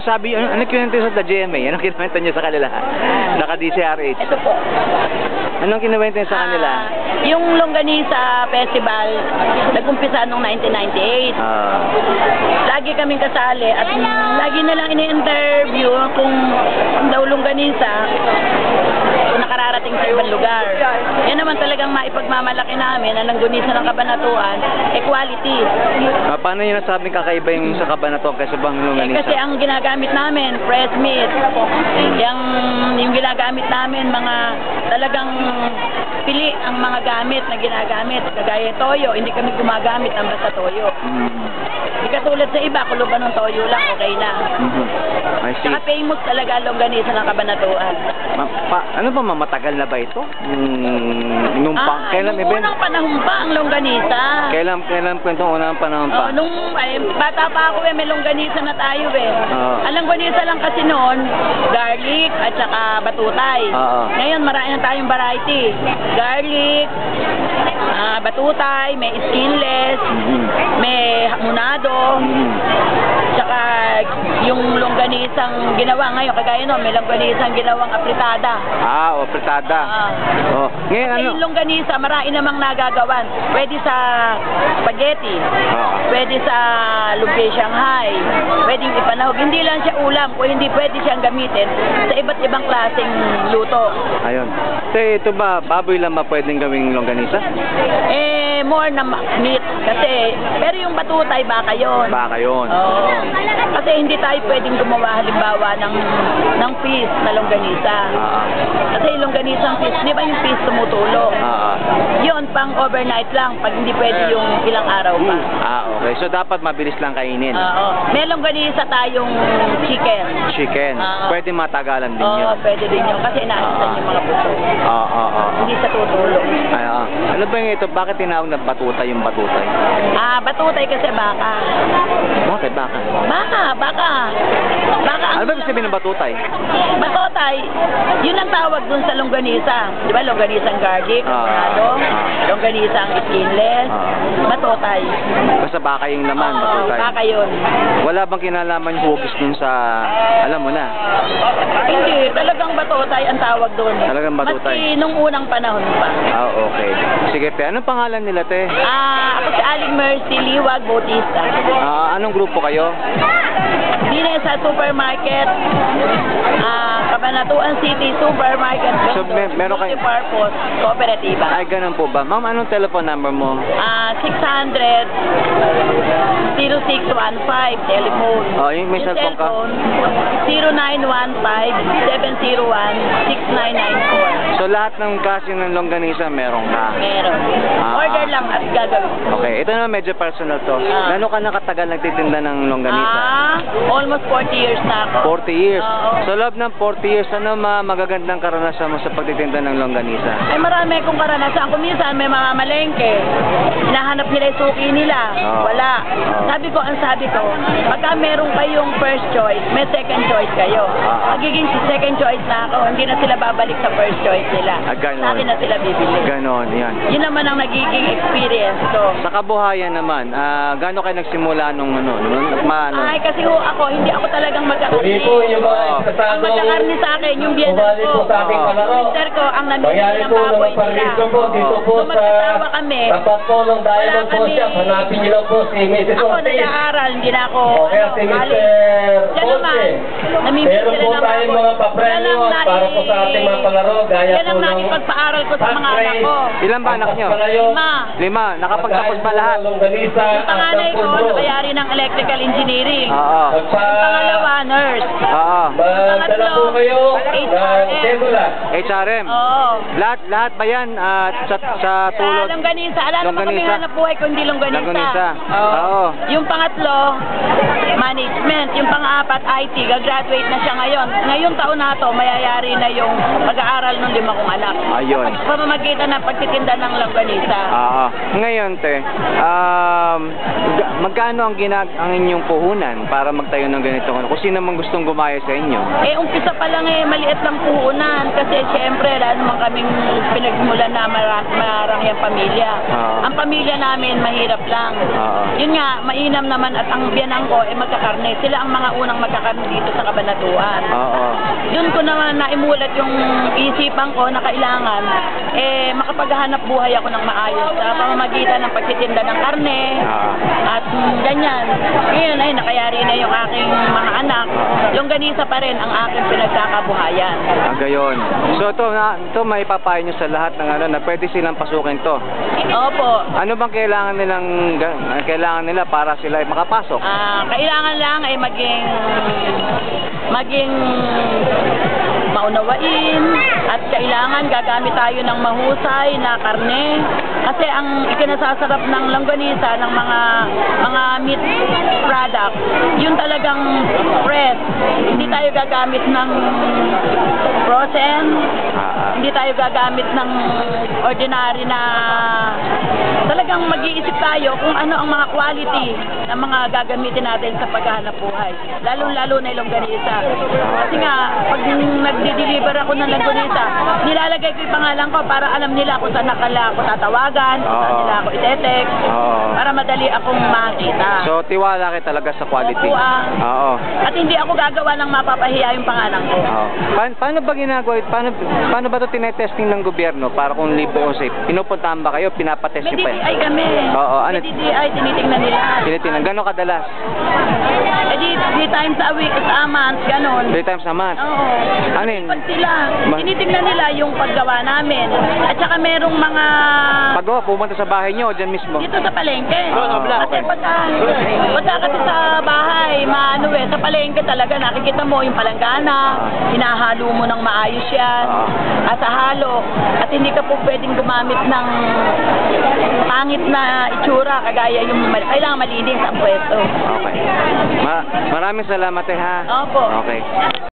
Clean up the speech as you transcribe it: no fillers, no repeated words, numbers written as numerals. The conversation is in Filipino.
Sabi, ano kinuwento sa GMA? Anong kinuwento niyo sa kanila? Naka-DCRH. Ito po. Anong kinuwento niyo sa kanila? Yung Longganisa Festival, nag-umpisa noong 1998. Lagi kaming kasali at lagi nilang ini-interview kung daw Longganisa kung nakararating sa ibang lugar. Yan naman talagang maipagmamalaki namin ang Longganisa ng Cabanatuan, equality. Paano niyo nasabing kakaiba yung sa Cabanatuan kaysa bang Longganisa? Kasi ang ginagamit namin, fresh meat. Yung ginagamit namin, mga talagang pili ang mga gamit na ginagamit. Kagaya toyo, hindi kami gumagamit ng basta toyo. Hindi katulad sa iba, kuluban ng toyo lang, okay na. I see. Saka famous talaga Longganisa ng Cabanatuan. Ano ba, matagal na ba ito? Kailan nung unang panahon pa ang Longganisa. Kailan kwento unang panahon pa? Nung bata pa ako, may Longganisa na tayo Ang Longganisa lang kasi noon, garlic at saka batutay. Ngayon marami na tayong variety. Garlic, batutay, may skinless, may hamonado, saka yung longganisang ginawa ngayon, kagaya noon, may longganisang ginawang apritada. Apritada. Ngayon ano? Yung longganisa, marami namang nagagawan. Pwede sa spaghetti, pwede sa lumpia Shanghai, pwedeng ipanahog. Hindi lang siya ulam, o hindi pwede siyang gamitin sa iba't ibang klaseng luto. Ayun. So ito ba, baboy lang ba pwedeng gawing longganisa? More na meat. Kasi, pero yung batutay, baka yun. Baka yun. Kasi hindi tayo pwedeng gumawa halimbawa ng fish na longganisa. Kasi yung longganisang fish, di ba yung fish tumutulong? Yun, pang overnight lang, pag hindi pwede yung ilang araw pa. Okay. So dapat mabilis lang kainin. May longganisa tayong chicken. Chicken. Pwede matagalan din yun. Pwede din yun. Kasi inaalisan yung mga puso. Hindi sa tutulong. Ano ba yung ito? Bakit tinawag na batutay yung batutay? Batutay kasi baka. Bakit? Baka. Ano ba ibig sabihin ng batutay? Batutay, yun ang tawag dun sa longganisa. Di ba, longganisang garlic, longganisang skinless, batutay. Basta baka yung laman, batutay. Baka yun. Wala bang kinalaman yung hugis dun sa, alam mo na? Hindi, talagang batutay ang tawag dun. Talagang batutay. Maski nung unang panahon pa. Okay. Sige, pe. Anong pangalan nila, te? Ako si Aling Mercy Liwag Bautista. Anong grupo kayo? Dine sa supermarket, Cabanatuan City Supermarket. So, meron kayo? Multipurpose Cooperativa. Ay, ganun po ba? Ma'am, anong telephone number mo? 600-0615 telephone. Yung may cellphone ka? 0915-701-6994. So, lahat ng klase ng longganisa meron ka? Meron. Order lang at gagawin. Okay, ito na medyo personal to. Gano'n ka nakatagal nagtitinda ng longganisa? Almost 40 years na ako. 40 years? So, loob ng 40 years, ano magagandang karanasan mo sa pagtitinda ng longganisa? Ay, marami kong karanasan. Kung minsan may mga malengke, hinahanap nila yung suki nila. Wala. Sabi ko, pagka meron kayong first choice, may second choice kayo. Magiging second choice na ako, hindi na sila babalik sa first choice nila. Sa akin na sila bibili. Ganon, yan. Yun naman ang nagiging experience ko. Sa kabuhayan naman, gaano kayo nagsimula nung Ay, kasi ako, hindi ako talagang magkakarni. Ang magkakarni sa akin, yung biyenan ko. Sister ko, ang namimili ng baboy nila. So, magkasawa kami. Wala kami. Ako nag-aaral, hindi na ako college. Yan naman, namimili sila ng baboy. Yan ang nakipagpaaral ko sa mga anak ko. Ilan ba anak nyo? 5. Nakapagtapos ba lahat? Yung panganay ko, nakayari ng electrical engineering. Yung pangalawa, nurse. Yung pangatlo, HRM. Lahat ba yan sa tulog? Longganisa. Alam mo kami hanap buhay ko hindi longganisa. Yung pangatlo, management. Yung apat IT, gagraduate na siya ngayon. Ngayong taon na to, mayayari na yung pag-aaral ng 5 kong anak. Ayun. Pamamagitan ng pagtitinda ng langganisa. Ngayon, te, magkano ang inyong puhunan para magtayo ng ganito? Kung sino man gustong gumaya sa inyo? Umpisa pa lang maliit lang puhunan. Kasi syempre, dahil naman kaming pinagmulan na marangyang pamilya. Ang pamilya namin, mahirap lang. Yun nga, mainam naman at ang biyanang ko, magkakarne. Sila ang mga unang magkakarne dito sa Cabanatuan. Yun ko naman naimulat yung isipan ko na kailangan, makapaghanap buhay ako ng maayos sa pamamagitan ng pagtitinda ng karne at ganyan. Ngayon ay nakayari na yung aking mga anak. Longganisa pa rin ang aking pinagkakabuhayan. Gayon. So ito may papayo nyo sa lahat ng na pwede silang pasukin to. Opo. Ano bang kailangan nila para sila ay makapasok? Kailangan lang ay maging maunawain at kailangan gagamit tayo ng mahusay na karne kasi ang ikinasasarap ng longganisa ng mga meat product yun talagang fresh. Hindi tayo gagamit ng frozen, hindi tayo gagamit ng ordinary na talagang mag-iisip tayo kung ano ang mga quality ng mga gagamitin natin sa paghahanap buhay. Lalo-lalo na yung longganisa. Kasi nga, pag nagdi-deliver ako ng longganisa, nilalagay ko yung pangalan ko para alam nila kung saan ako tatawagan, kung saan nila ako itetext, para madali akong makita. So, tiwala kayo talaga sa quality? Oo. At hindi ako gagawa ng mapapahiya yung pangalan ko. Paano ba ginagawa? Paano ba ito tinetesting ng gobyerno para kung libre o safe? Pinupuntahan ba kayo? Pinapatesting pa? May DTI kami. May DTI, tinitingnan nila. Tinitingnan. Gano'ng kadalas? 3 times a week, a month, gano'n. 3 times a month? Oo. Ano yun? Pag sila, tinitingnan nila yung paggawa namin. At saka merong mga... Paggawa, pumunta sa bahay nyo o dyan mismo? Dito sa palengke. Okay. Pagka kasi sa bahay, sa palengke talaga, nakikita mo yung palanggana, hinahalo mo ng maayos yan, at sa halo, at hindi ka po pwedeng gumamit ng pangit na itsura, kagaya yung kailangan malinis ang pwesto. Okay. Maraming salamat ha. Opo. Okay.